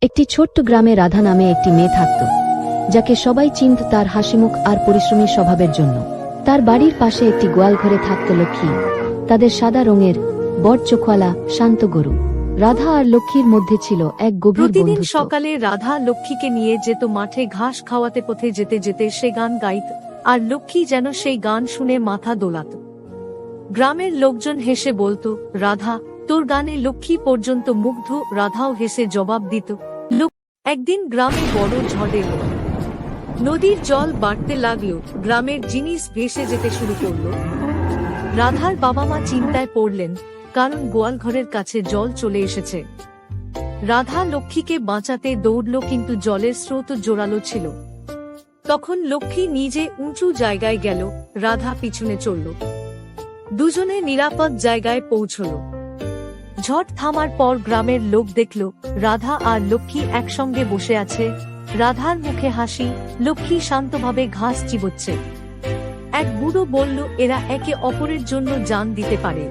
একটি ছোট্ট গ্রামে রাধা নামে একটি মেয়ে থাকত, যাকে সবাই চিনত তার হাসিমুখ আর পরিশ্রমী স্বভাবের জন্য। তার বাড়ির পাশে একটি গোয়াল ঘরে থাকত লক্ষ্মী, তাদের সাদা রঙের বড় চোখওয়ালা শান্ত গরু। রাধা আর লক্ষ্মীর মধ্যে ছিল এক গভীর প্রতিদিন বন্ধুত্ব। সকালে রাধা লক্ষ্মীকে নিয়ে যেত মাঠে ঘাস খাওয়াতে। পথে যেতে যেতে সে গান গাইত, আর লক্ষ্মী যেন সেই গান শুনে মাথা দোলাত। গ্রামের লোকজন হেসে বলতো, রাধা, তোর গানে লক্ষ্মী পর্যন্ত মুগ্ধ। রাধাও হেসে জবাব দিত। একদিন গ্রামে বড় ঝড় এলো। নদীর জল বাড়তে লাগলো, গ্রামের জিনিস ভেসে যেতে শুরু করলো। রাধার বাবা মা চিন্তায় পড়লেন, কারণ গোয়াল ঘরের কাছে জল চলে এসেছে। রাধা লক্ষ্মীকে বাঁচাতে দৌড়ল, কিন্তু জলের স্রোত জোরালো ছিল। তখন লক্ষ্মী নিজে উঁচু জায়গায় গেল, রাধা পিছনে চলল। দুজনে নিরাপদ জায়গায় পৌঁছল। ঝড় থামার পর গ্রামের লোক দেখল রাধা আর লক্ষ্মী একসঙ্গে বসে আছে। রাধার মুখে হাসি, লক্ষ্মী শান্তভাবে ঘাস চিবোচ্ছে। এক বুড়ো বলল, এরা একে অপরের জন্য জান দিতে পারে।